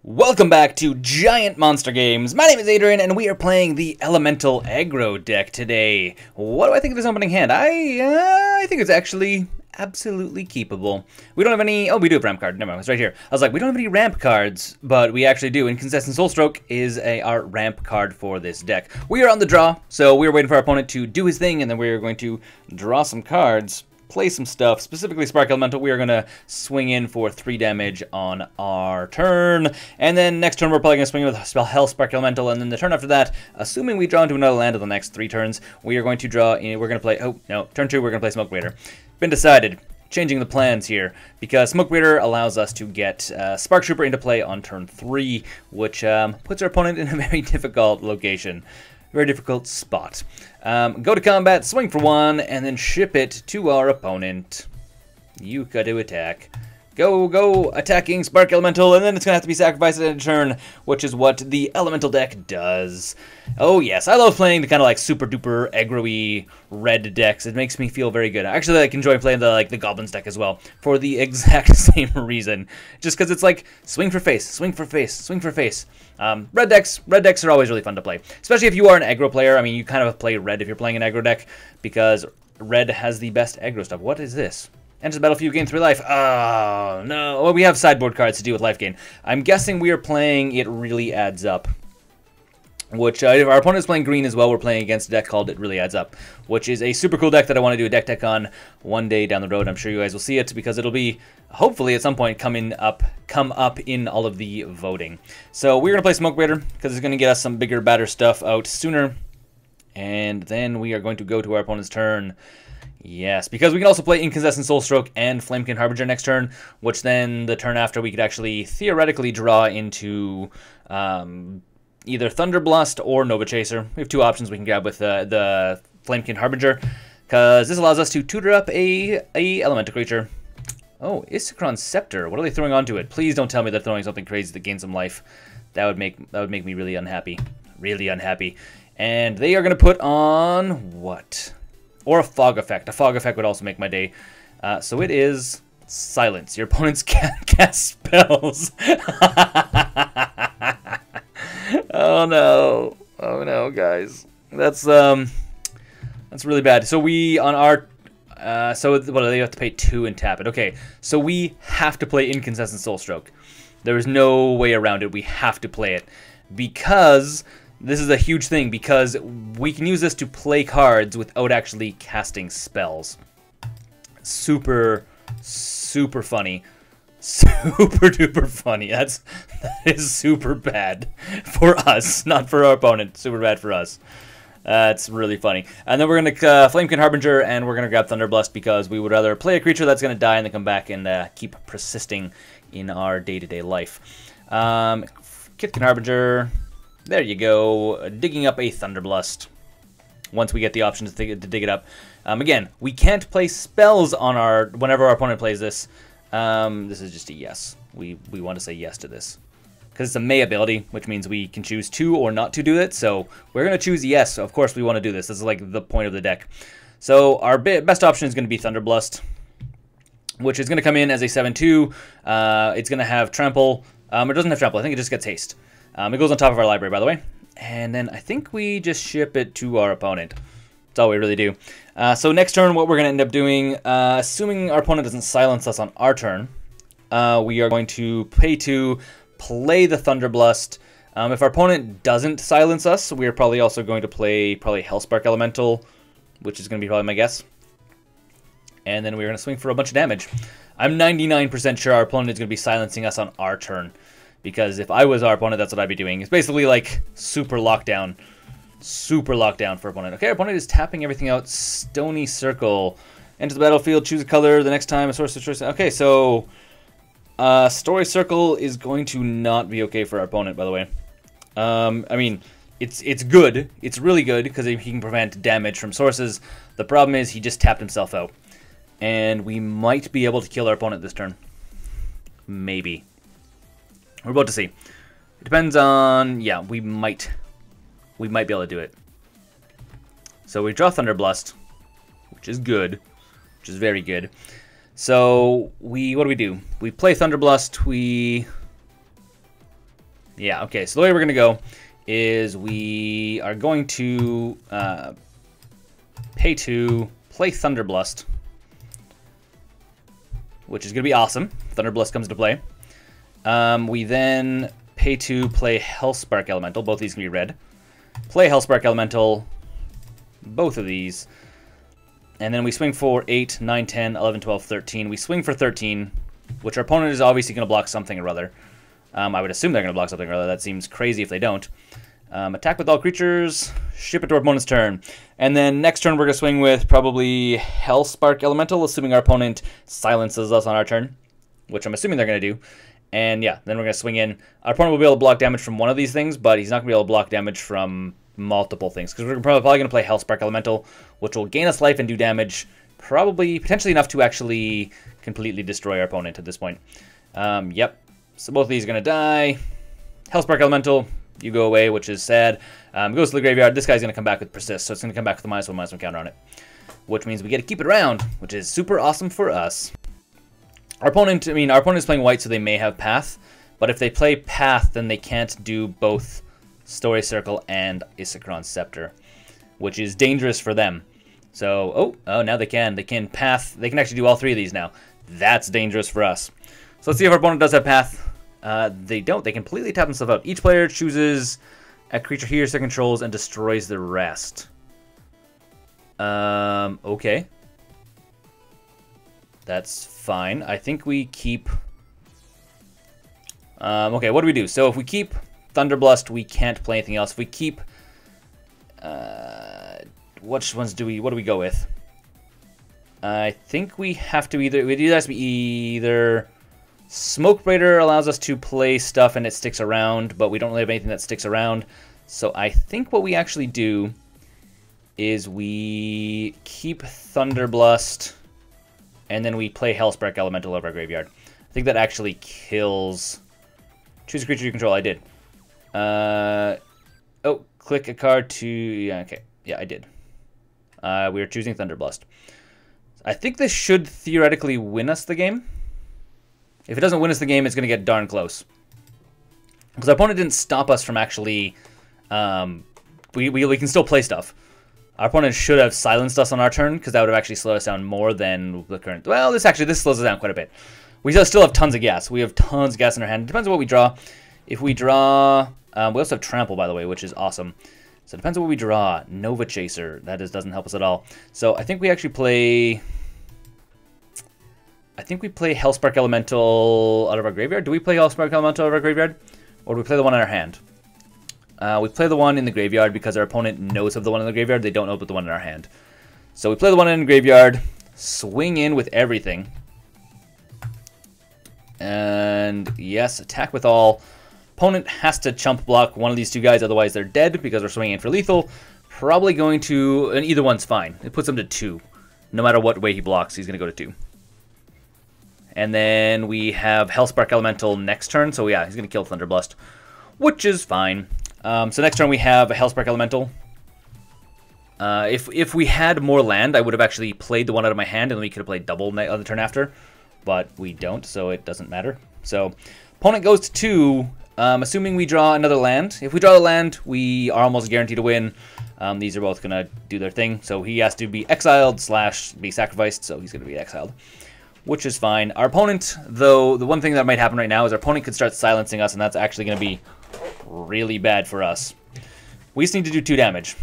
Welcome back to Giant Monster Games. My name is Adrian, and we are playing the Elemental Aggro deck today. What do I think of this opening hand? I think it's actually absolutely keepable. We don't have any... Oh, we do have ramp card. Never mind, it's right here. I was like, we don't have any ramp cards, but we actually do. Incandescent Soulstoke is our ramp card for this deck. We are on the draw, so we are waiting for our opponent to do his thing, and then we are going to draw some cards, play some stuff, specifically Spark Elemental. We are going to swing in for 3 damage on our turn, and then next turn we're probably going to swing in with Hellspark Elemental, and then the turn after that, assuming we draw into another land in the next 3 turns, we are going to draw in, we're going to play, oh no, turn 2 we're going to play Smokebraider. Been decided. Changing the plans here, because Smokebraider allows us to get Spark Trooper into play on turn 3, which puts our opponent in a very difficult location. Very difficult spot. Go to combat, swing for 1, and then ship it to our opponent. You got to attack. Go, attacking Spark Elemental, and then it's going to have to be sacrificed at a turn, which is what the Elemental deck does. Oh yes, I love playing the kind of like super duper aggro-y red decks. It makes me feel very good. Actually, I enjoy playing the Goblins deck as well, for the exact same reason. Just because it's like, swing for face, swing for face, swing for face. Red decks are always really fun to play, especially if you are an aggro player. I mean, you kind of play red if you're playing an aggro deck, because red has the best aggro stuff. What is this? Enters the battlefield, gain 3 life. Oh, no. Well, we have sideboard cards to deal with life gain. I'm guessing we are playing It Really Adds Up, which, if our opponent is playing green as well, we're playing against a deck called It Really Adds Up, which is a super cool deck that I want to do a deck tech on one day down the road. I'm sure you guys will see it, because it'll be, hopefully, at some point, come up in all of the voting. So we're going to play Smokebraider, because it's going to get us some bigger, badder stuff out sooner. And then we are going to go to our opponent's turn. Yes, because we can also play Incandescent Soulstoke and Flamekin Harbinger next turn, which then the turn after we could actually theoretically draw into either Thunderblust or Nova Chaser. We have 2 options we can grab with the Flamekin Harbinger, because this allows us to tutor up a elemental creature. Oh, Isochron Scepter. What are they throwing onto it? Please don't tell me they're throwing something crazy that gains some life. That would make me really unhappy. Really unhappy. And they are going to put on what? Or a fog effect. A fog effect would also make my day. So it is silence. Your opponents can't cast spells. Oh no. Oh no, guys. That's really bad. So we on our so what do they have to pay 2 and tap it? Okay. So we have to play Incandescent Soulstoke. There is no way around it. We have to play it, because this is a huge thing, because we can use this to play cards without actually casting spells. Super, super funny. Super duper funny. That is super bad for us, not for our opponent. Super bad for us. That's really funny. And then we're going to Flamekin Harbinger, and we're going to grab Thunderblust, because we would rather play a creature that's going to die and then come back and keep persisting in our day-to-day life. Flamekin Harbinger... There you go, digging up a Thunderblust. Once we get the option to dig it up. Again, we can't play spells on whenever our opponent plays this. This is just a yes. We want to say yes to this, because it's a May ability, which means we can choose to or not to do it. So we're going to choose yes. Of course we want to do this. This is like the point of the deck. So our best option is going to be Thunderblust, which is going to come in as a 7/2. It's going to have Trample. It doesn't have Trample. I think it just gets Haste. It goes on top of our library, by the way. And then I think we just ship it to our opponent. That's all we really do. So next turn, what we're going to end up doing, assuming our opponent doesn't silence us on our turn, we are going to pay 2, play the Thunderblust. If our opponent doesn't silence us, we are probably also going to play Hellspark Elemental, which is going to be probably my guess. And then we're going to swing for a bunch of damage. I'm 99% sure our opponent is going to be silencing us on our turn, because if I was our opponent, that's what I'd be doing. It's basically like super lockdown. Super locked down for opponent. Okay, our opponent is tapping everything out. Stony Circle. Enter the battlefield, choose a color the next time a source of choice. Okay, so Story Circle is going to not be okay for our opponent, by the way. I mean, it's good. It's really good because he can prevent damage from sources. The problem is he just tapped himself out. And we might be able to kill our opponent this turn. Maybe. We're about to see. It depends on... Yeah, we might be able to do it. So we draw Thunderblust, which is good. Which is very good. So what do? We play Thunderblust. Yeah, okay. So the way we're going to go is we are going to pay 2, play Thunderblust, which is going to be awesome. Thunderblust comes to play. We then pay 2, play Hellspark Elemental. Both of these can be red. Play Hellspark Elemental. Both of these. And then we swing for 8, 9, 10, 11, 12, 13. We swing for 13, which our opponent is obviously going to block something or other. I would assume they're going to block something or other. That seems crazy if they don't. Attack with all creatures. Ship it to our opponent's turn. And then next turn we're going to swing with probably Hellspark Elemental, assuming our opponent silences us on our turn, which I'm assuming they're going to do. And yeah, then we're going to swing in. Our opponent will be able to block damage from one of these things, but he's not going to be able to block damage from multiple things, because we're probably going to play Hellspark Elemental, which will gain us life and do damage, potentially enough to actually completely destroy our opponent at this point. Yep. So both of these are going to die. Hellspark Elemental, you go away, which is sad. Goes to the graveyard. This guy's going to come back with Persist, so it's going to come back with a -1/-1 counter on it, which means we get to keep it around, which is super awesome for us. Our opponent is playing white, so they may have Path, but if they play Path, then they can't do both Story Circle and Isochron Scepter, which is dangerous for them. So, oh, now they can. They can Path. They can actually do all 3 of these now. That's dangerous for us. So let's see if our opponent does have Path. They don't. They completely tap themselves out. Each player chooses a creature he or she controls and destroys the rest. Okay. That's fine. I think we keep... okay, what do? So if we keep Thunderblust, we can't play anything else. If we keep... which ones what do we go with? I think we have to either... It has to be either... Smokebraider allows us to play stuff and it sticks around, but we don't really have anything that sticks around. So I think what we actually do is we keep Thunderblust, and then we play Hellspark Elemental over our graveyard. I think that actually kills... Choose a creature you control. I did. Oh, click a card to... Yeah, okay. Yeah, I did. We are choosing Thunderblust. I think this should theoretically win us the game. If it doesn't win us the game, it's going to get darn close. Because our opponent didn't stop us from actually... we can still play stuff. Our opponent should have silenced us on our turn, because that would have actually slowed us down more than the current... Well, this slows us down quite a bit. We still have tons of gas. We have tons of gas in our hand. It depends on what we draw. If we draw... we also have Trample, by the way, which is awesome. So it depends on what we draw. Nova Chaser. That doesn't help us at all. So I think we actually play... I think we play Hellspark Elemental out of our graveyard. Do we play Hellspark Elemental out of our graveyard? Or do we play the one in our hand? We play the one in the graveyard because our opponent knows of the one in the graveyard. They don't know about the one in our hand. So we play the one in the graveyard. Swing in with everything. And yes, attack with all. Opponent has to chump block one of these two guys, otherwise they're dead because we're swinging in for lethal. Probably going to... And either one's fine. It puts him to 2. No matter what way he blocks, he's going to go to 2. And then we have Hellspark Elemental next turn. So yeah, he's going to kill Thunderblust, which is fine. So next turn we have a Hellspark Elemental. If we had more land, I would have actually played the one out of my hand, and then we could have played double on the turn after. But we don't, so it doesn't matter. So opponent goes to 2, assuming we draw another land. If we draw the land, we are almost guaranteed to win. These are both going to do their thing. So he has to be exiled / be sacrificed, so he's going to be exiled, which is fine. Our opponent, though, the one thing that might happen right now is our opponent could start silencing us, and that's actually going to be really bad for us. We just need to do 2 damage.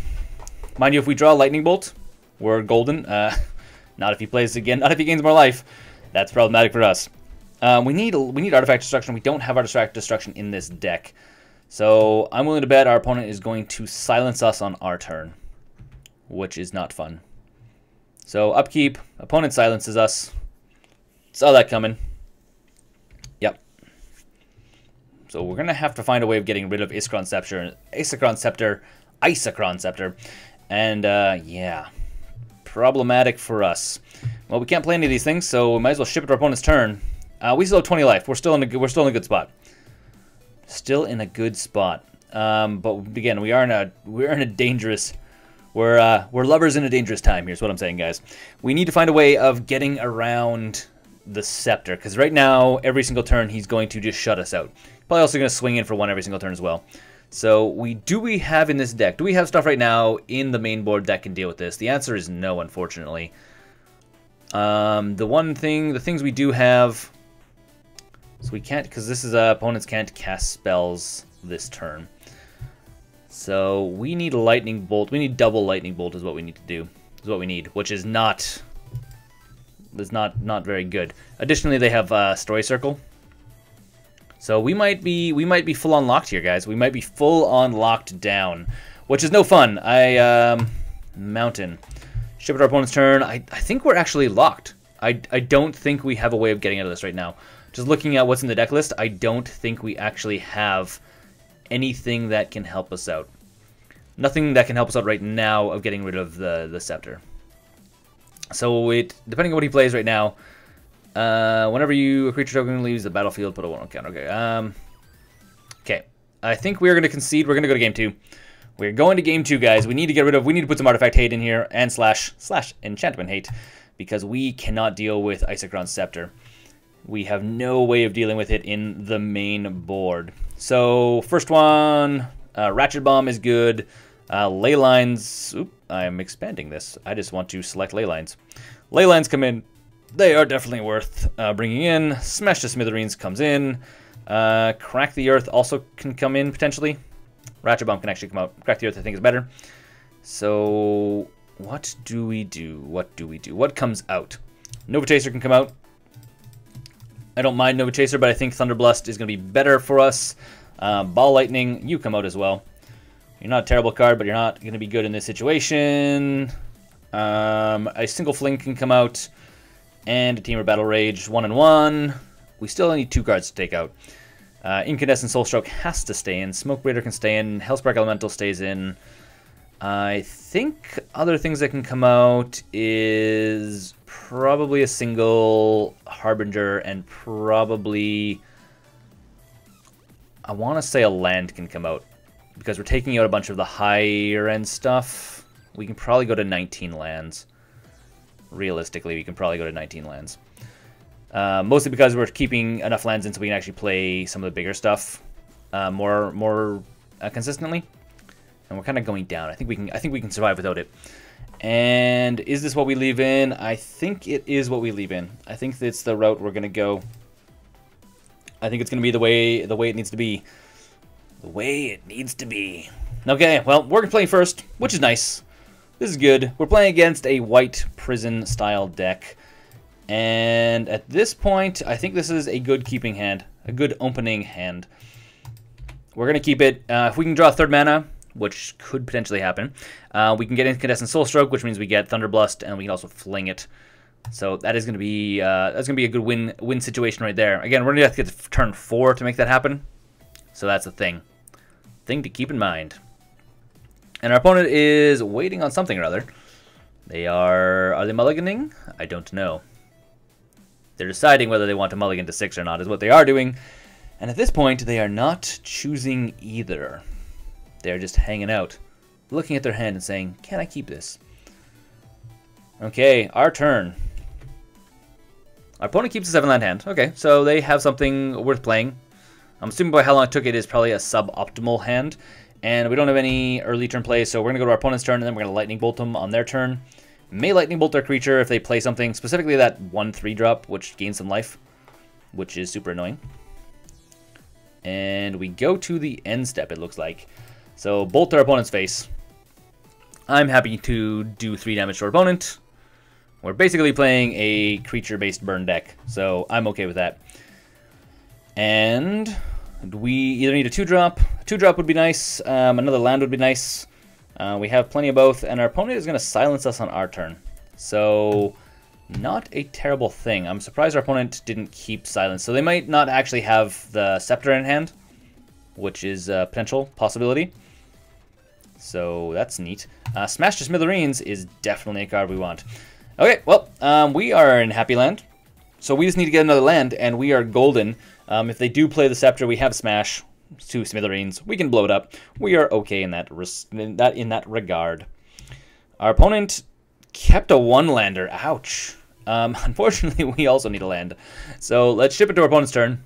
Mind you, if we draw Lightning Bolt, we're golden. Not if he plays again. Not if he gains more life. That's problematic for us. We need Artifact Destruction. We don't have Artifact Destruction in this deck. So I'm willing to bet our opponent is going to silence us on our turn, which is not fun. So upkeep, opponent silences us. Saw that coming. Yep. So we're going to have to find a way of getting rid of Isochron Scepter. And yeah, problematic for us. Well, we can't play any of these things, so we might as well ship it to our opponent's turn. We still have 20 life. We're still in a good spot. Still in a good spot. But again, we're in a dangerous. We're lovers in a dangerous time. Here's what I'm saying, guys. We need to find a way of getting around the Scepter, because right now every single turn he's going to just shut us out. Probably also going to swing in for one every single turn as well. So do we have in this deck? Do we have stuff right now in the main board that can deal with this? The answer is no, unfortunately. The things we do have. So we can't, because this is opponents can't cast spells this turn. So we need a lightning bolt. We need double lightning bolt is what we need to do. Is what we need, which is not very good. Additionally, they have Story Circle. So we might be full on locked here, guys. We might be full on locked down, which is no fun. Mountain. Ship it to our opponent's turn. I think we're actually locked. I don't think we have a way of getting out of this right now. Just looking at what's in the deck list, I don't think we actually have anything that can help us out. Nothing that can help us out right now of getting rid of the Scepter. So depending on what he plays right now, whenever a creature token leaves the battlefield, put a 1 on counter. Okay. Okay. I think we're going to concede. We're going to go to game 2. We're going to game 2, guys. We need to put some artifact hate in here and slash enchantment hate, because we cannot deal with Isochron Scepter. We have no way of dealing with it in the main board. So first one, Ratchet Bomb is good. Ley Lines. Oop, I'm expanding this. I just want to select Ley Lines. Ley Lines come in. They are definitely worth bringing in. Smash the Smithereens comes in. Crack the Earth also can come in potentially. Ratchet Bomb can actually come out. Crack the Earth I think is better. So what do we do? What comes out? Nova Chaser can come out. I don't mind Nova Chaser, but I think Thunderblust is going to be better for us. Ball Lightning, you come out as well. You're not a terrible card, but you're not going to be good in this situation. A single Fling can come out. And a Teamer Battle Rage, 1/1. We still need 2 cards to take out. Incandescent Soulstoke has to stay in. Smokebraider can stay in. Hellspark Elemental stays in. I think other things that can come out is probably a single Harbinger and probably, I want to say a land can come out, because we're taking out a bunch of the higher end stuff. We can probably go to 19 lands. Realistically, we can probably go to 19 lands. Mostly because we're keeping enough lands in so we can actually play some of the bigger stuff more consistently. And we're kind of going down. I think we can survive without it. And is this what we leave in? I think it is what we leave in. I think it's the route we're gonna go. I think it's gonna be the way it needs to be. The way it needs to be. Okay, well, we're gonna play first, which is nice. This is good. We're playing against a white prison style deck. And at this point, I think this is a good keeping hand. A good opening hand. We're gonna keep it. If we can draw 3rd mana, which could potentially happen, we can get Incandescent Soulstoke, which means we get Thunderblust, and we can also fling it. So that is going to be a good win situation right there. Again, we're gonna have to get to turn 4 to make that happen. So that's the thing to keep in mind. And our opponent is waiting on something or other. Are they mulliganing? I don't know. They're deciding whether they want to mulligan to 6 or not is what they are doing. And at this point, they are not choosing either. They're just hanging out, looking at their hand and saying, can I keep this? Okay, our turn. Our opponent keeps a 7-land hand. Okay, so they have something worth playing. I'm assuming by how long it took, it is probably a suboptimal hand. And we don't have any early turn play, so we're going to go to our opponent's turn, and then we're going to Lightning Bolt them on their turn. May Lightning Bolt their creature if they play something, specifically that 1/3 drop, which gains some life, which is super annoying. And we go to the end step, it looks like. So bolt our opponent's face. I'm happy to do 3 damage to our opponent. We're basically playing a creature-based burn deck, so I'm okay with that. And we either need a 2-drop, 2-drop would be nice. Another land would be nice. We have plenty of both, and our opponent is going to silence us on our turn. So, not a terrible thing. I'm surprised our opponent didn't keep silence. So they might not actually have the Scepter in hand, which is a potential possibility. So that's neat. Smash to Smithereens is definitely a card we want. Okay, well, we are in Happy Land. So we just need to get another land, and we are golden. If they do play the Scepter, we have Smash to Smithereens. We can blow it up. We are okay in that regard. Our opponent kept a 1-lander. Ouch. Unfortunately, we also need a land. So let's ship it to our opponent's turn.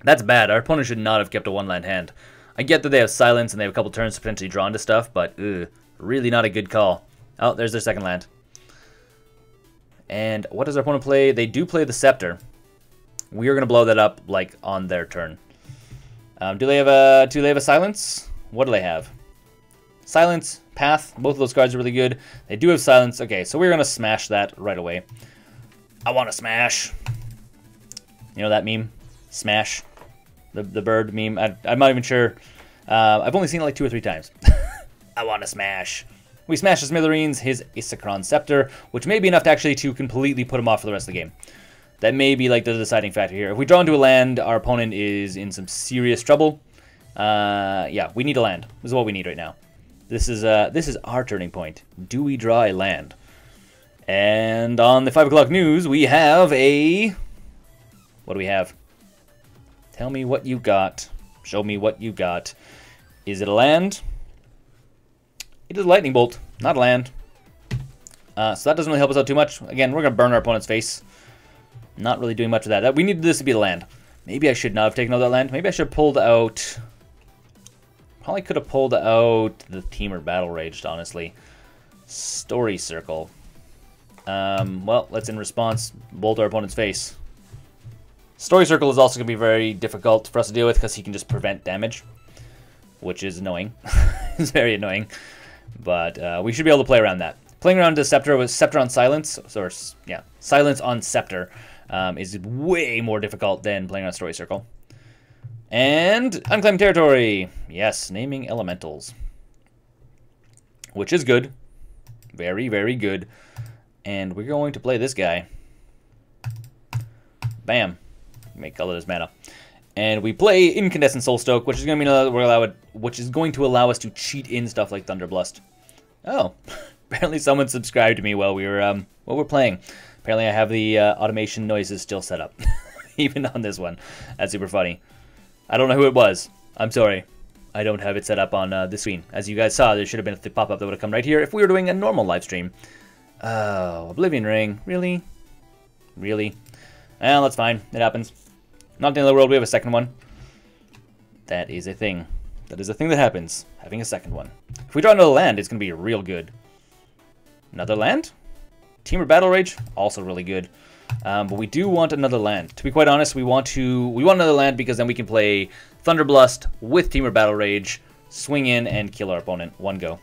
That's bad. Our opponent should not have kept a 1-land hand. I get that they have silence and they have a couple turns to potentially draw into stuff, but really not a good call. Oh, there's their second land. And what does our opponent play? They do play the Scepter. We are going to blow that up like on their turn. Do they have a silence? What do they have? Silence, Path. Both of those cards are really good. They do have silence. Okay, so we're going to smash that right away. I want to smash. You know that meme? Smash. The bird meme. I'm not even sure. I've only seen it like 2 or 3 times. I want to smash. We smash the Smithereens, his Isakron Scepter, which may be enough to actually completely put him off for the rest of the game. That may be like the deciding factor here. If we draw into a land, our opponent is in some serious trouble. Yeah, we need a land. This is what we need right now. This is our turning point. Do we draw a land? And on the 5 o'clock news, we have a... What do we have? Tell me what you got. Show me what you got. Is it a land? It is a lightning bolt, not a land. So that doesn't really help us out too much. Again, we're going to burn our opponent's face. Not really doing much of that. We needed this to be the land. Maybe I should not have taken out that land. Maybe I should have pulled out... Probably could have pulled out the Teamer Battle Raged, honestly. Story Circle. Well, let's in response bolt our opponent's face. Story Circle is also going to be very difficult for us to deal with because he can just prevent damage, which is annoying. It's very annoying. But we should be able to play around that. Playing around the Scepter with Scepter on Silence, or yeah, Silence on Scepter, is way more difficult than playing on Story Circle. And Unclaimed Territory. Yes, naming elementals. Which is good. Very, very good. And we're going to play this guy. Bam. Make color as mana. And we play Incandescent Soulstoke, which is going to allow us to cheat in stuff like Thunderblust. Oh, apparently someone subscribed to me while we were playing. Apparently I have the automation noises still set up, even on this one. That's super funny. I don't know who it was. I'm sorry. I don't have it set up on the screen. As you guys saw, there should have been a pop-up that would have come right here if we were doing a normal live stream. Oh, Oblivion Ring. Really? Really? Well, that's fine. It happens. Not the end of the world. We have a second one. That is a thing. That is a thing that happens. Having a second one. If we draw another land, it's going to be real good. Another land? Teamer Battle Rage? Also really good. But we do want another land. To be quite honest, we want another land because then we can play Thunderblust with Teamer Battle Rage, swing in, and kill our opponent. One go.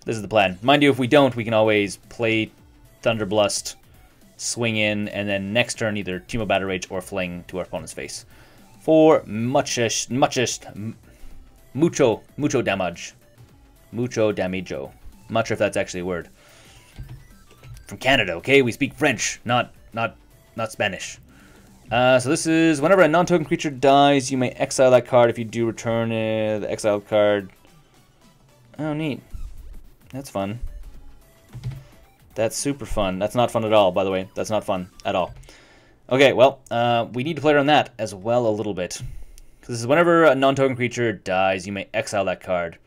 This is the plan. Mind you, if we don't, we can always play Thunderblust, swing in, and then next turn either Teamer Battle Rage or Fling to our opponent's face. For mucho damage. Mucho damage-o. I'm not sure if that's actually a word. From Canada, okay? We speak French, not Spanish. So this is, whenever a non-token creature dies, you may exile that card. If you do, return the exiled card. Oh, neat. That's fun. That's super fun. That's not fun at all, by the way. That's not fun at all. Okay, well, we need to play around that as well a little bit. Because this is whenever a non-token creature dies, you may exile that card.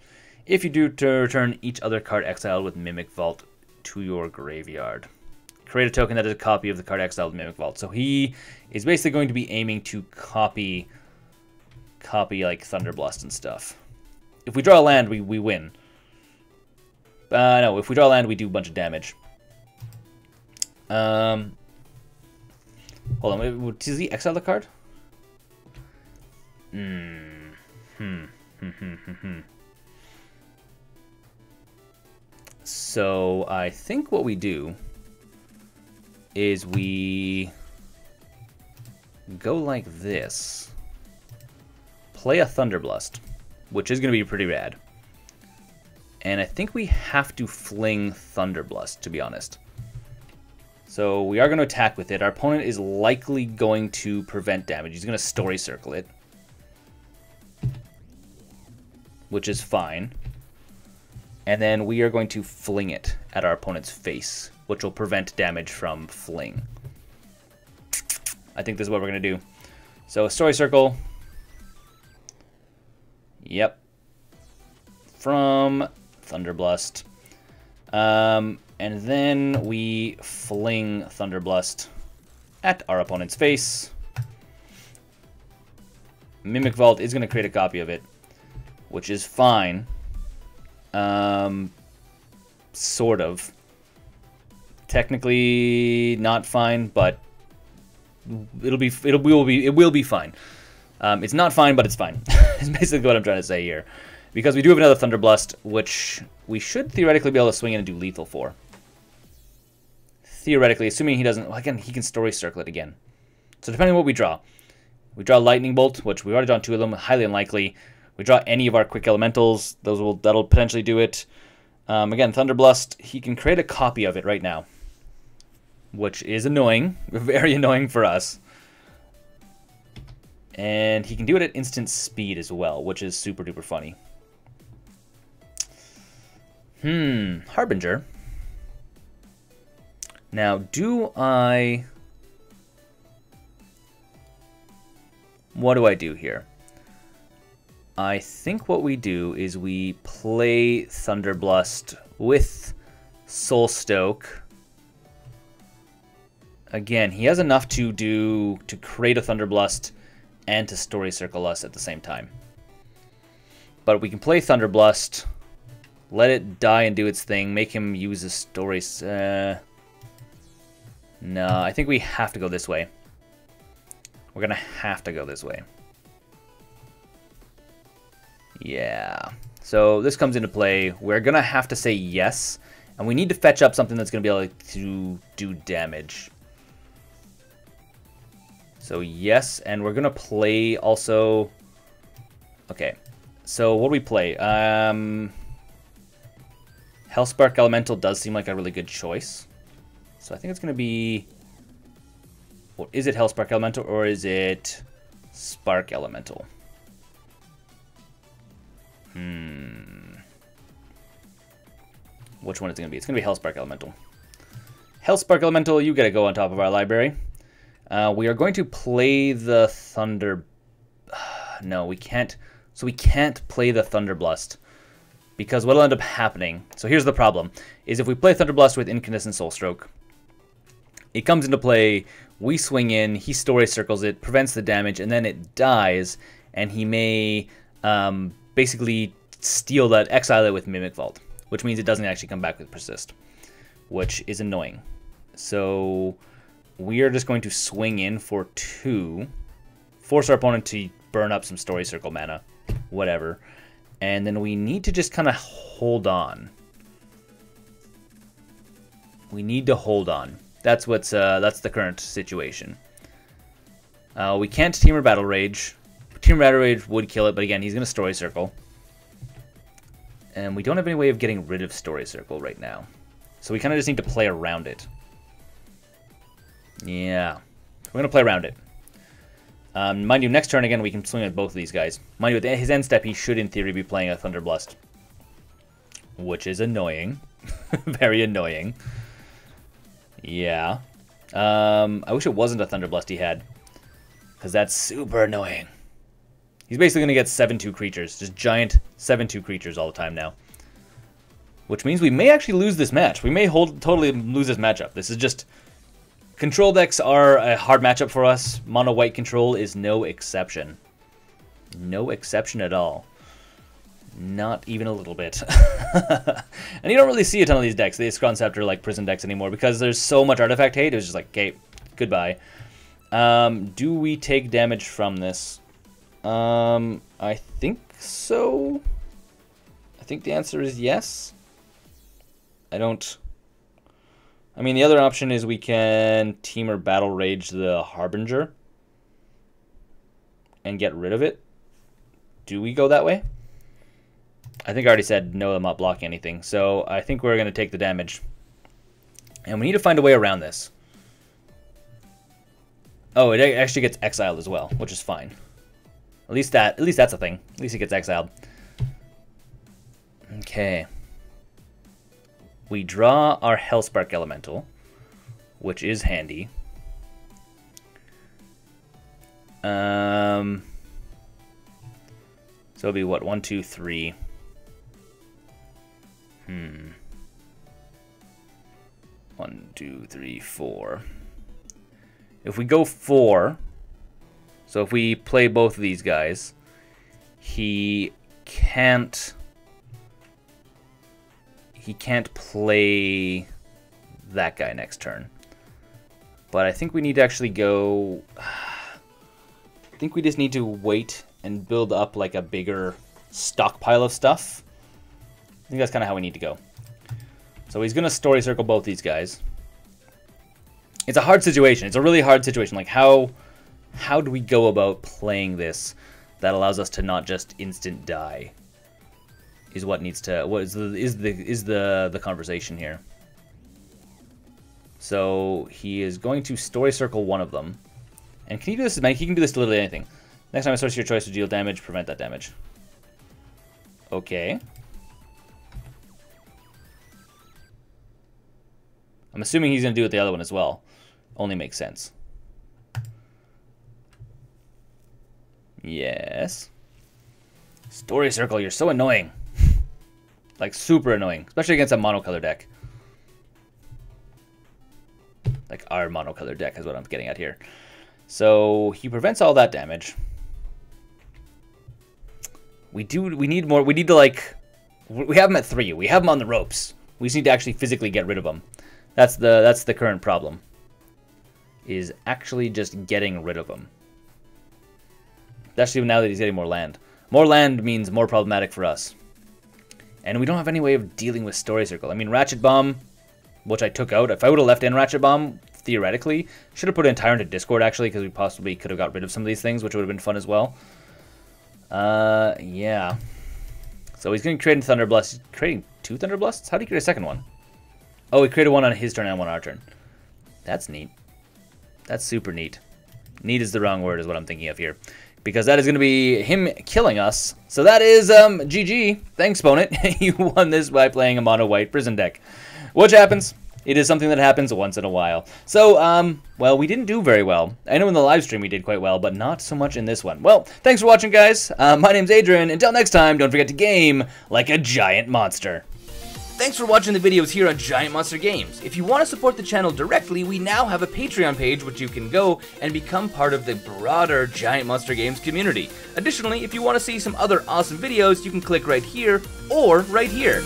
If you do, to return each other card exiled with Mimic Vault to your graveyard. Create a token that is a copy of the card exiled Mimic Vault. So he is basically going to be aiming to copy like Thunderblust and stuff. If we draw a land, we win. No, if we draw a land, we do a bunch of damage. Hold on, does he exile the card? So I think what we do is we go like this. play a Thunderblust, which is going to be pretty rad. And I think we have to fling Thunderblust, to be honest. So we are going to attack with it. Our opponent is likely going to prevent damage. He's going to Story Circle it, which is fine. And then we are going to fling it at our opponent's face, which will prevent damage from fling. I think this is what we're going to do. So Story Circle. Yep. From Thunderblust. And then we fling Thunderblust at our opponent's face. Mimic Vault is going to create a copy of it, which is fine. Sort of. Technically not fine, but it will be fine. It's not fine, but it's fine. It's basically what I'm trying to say here. Because we do have another Thunderblust, which we should theoretically be able to swing in and do lethal for. Theoretically, assuming he doesn't... Well, again, he can Story Circle it again. So depending on what we draw. We draw Lightning Bolt, which we've already drawn 2 of them, highly unlikely. We draw any of our quick elementals. That'll potentially do it. Again, Thunderblust, he can create a copy of it right now, which is annoying. Very annoying for us. And he can do it at instant speed as well, which is super duper funny. Harbinger. Now, what do I do here? I think what we do is we play Thunderblust with Soulstoke. Again, he has enough to create a Thunderblust and to Story Circle us at the same time. But we can play Thunderblust, let it die and do its thing, make him use his stories. No, I think we have to go this way. We're going to have to go this way. Yeah. So this comes into play. We're going to have to say yes. And we need to fetch up something that's going to be able to do damage. So yes, and we're going to play also... Okay. So what do we play? Hellspark Elemental does seem like a really good choice. So I think it's going to be... Or is it Hellspark Elemental or is it Spark Elemental? Which one is it going to be? It's going to be Hellspark Elemental. Hellspark Elemental, you got to go on top of our library. We are going to play the Thunder... No, we can't. So we can't play the Thunderblust. Because what will end up happening... So here's the problem. Is if we play Thunderblust with Incandescent Soulstoke, it comes into play, we swing in, he Story Circles it, prevents the damage, and then it dies, and he may basically steal that, exile it with Mimic Vault, which means it doesn't actually come back with Persist, which is annoying. So we are just going to swing in for 2, force our opponent to burn up some Story Circle mana, whatever, and then we need to just kind of hold on. We need to hold on. That's the current situation. We can't Teamer Battle Rage. Teamer Battle Rage would kill it, but again, he's going to Story Circle. And we don't have any way of getting rid of Story Circle right now. So we kind of just need to play around it. Yeah. We're going to play around it. Mind you, next turn, again, we can swing at both of these guys. Mind you, at his end step, he should, in theory, be playing a Thunderblust. Which is annoying. Very annoying. Yeah. I wish it wasn't a Thunderblust he had. Because that's super annoying. He's basically going to get 7/2 creatures. Just giant 7/2 creatures all the time now. Which means we may actually lose this match. We may totally lose this matchup. This is just... Control decks are a hard matchup for us. Mono white control is no exception. No exception at all. Not even a little bit. And you don't really see a ton of these decks, these concept or like prison decks anymore, because there's so much artifact hate. It was just like, okay, goodbye. Do we take damage from this? I think so. I think the answer is yes. I mean, the other option is we can Team or Battle Rage the Harbinger and get rid of it. Do we go that way? I think I already said no, I'm not blocking anything. So I think we're going to take the damage. And we need to find a way around this. Oh, it actually gets exiled as well, which is fine. At least that's a thing. At least it gets exiled. Okay. We draw our Hellspark Elemental, which is handy. So it'll be what? 1, 2, 3. 1, 2, 3, 4. If we go 4, so if we play both of these guys, he can't play that guy next turn. But I think we need to actually go... I think we just need to wait and build up like a bigger stockpile of stuff. I think that's kind of how we need to go. So he's going to story circle both these guys. It's a hard situation. It's a really hard situation. Like how do we go about playing this that allows us to not just instant die? Is what needs to is the conversation here. So he is going to story circle one of them. And can he do this? He can do this to literally anything. Next time a source of your choice to deal damage, prevent that damage. Okay. I'm assuming he's going to do it the other one as well. Only makes sense. Yes. Story circle, you're so annoying. Like, super annoying. Especially against a monocolor deck. Like, our monocolor deck is what I'm getting at here. So, he prevents all that damage. We need more. We need to, like... We have him at 3. We have him on the ropes. We just need to actually physically get rid of him. That's the current problem. Is actually just getting rid of him. Especially now that he's getting more land. More land means more problematic for us. And we don't have any way of dealing with Story Circle. I mean, Ratchet Bomb, which I took out. If I would have left in Ratchet Bomb, theoretically, should have put an Tyrant to Discord, actually, because we possibly could have got rid of some of these things, which would have been fun as well. Yeah. So he's going to create a Thunderblust. He's creating 2 Thunderblusts? How did he create a second one? Oh, he created one on his turn and one on our turn. That's neat. That's super neat. Neat is the wrong word, is what I'm thinking of here. Because that is going to be him killing us. So that is, GG. Thanks, opponent. You won this by playing a mono-white prison deck. Which happens. It is something that happens once in a while. So, well, we didn't do very well. I know in the live stream we did quite well, but not so much in this one. Well, thanks for watching, guys. My name's Adrian. Until next time, don't forget to game like a giant monster. Thanks for watching the videos here on Giant Monster Games. If you want to support the channel directly, we now have a Patreon page which you can go and become part of the broader Giant Monster Games community. Additionally, if you want to see some other awesome videos, you can click right here or right here.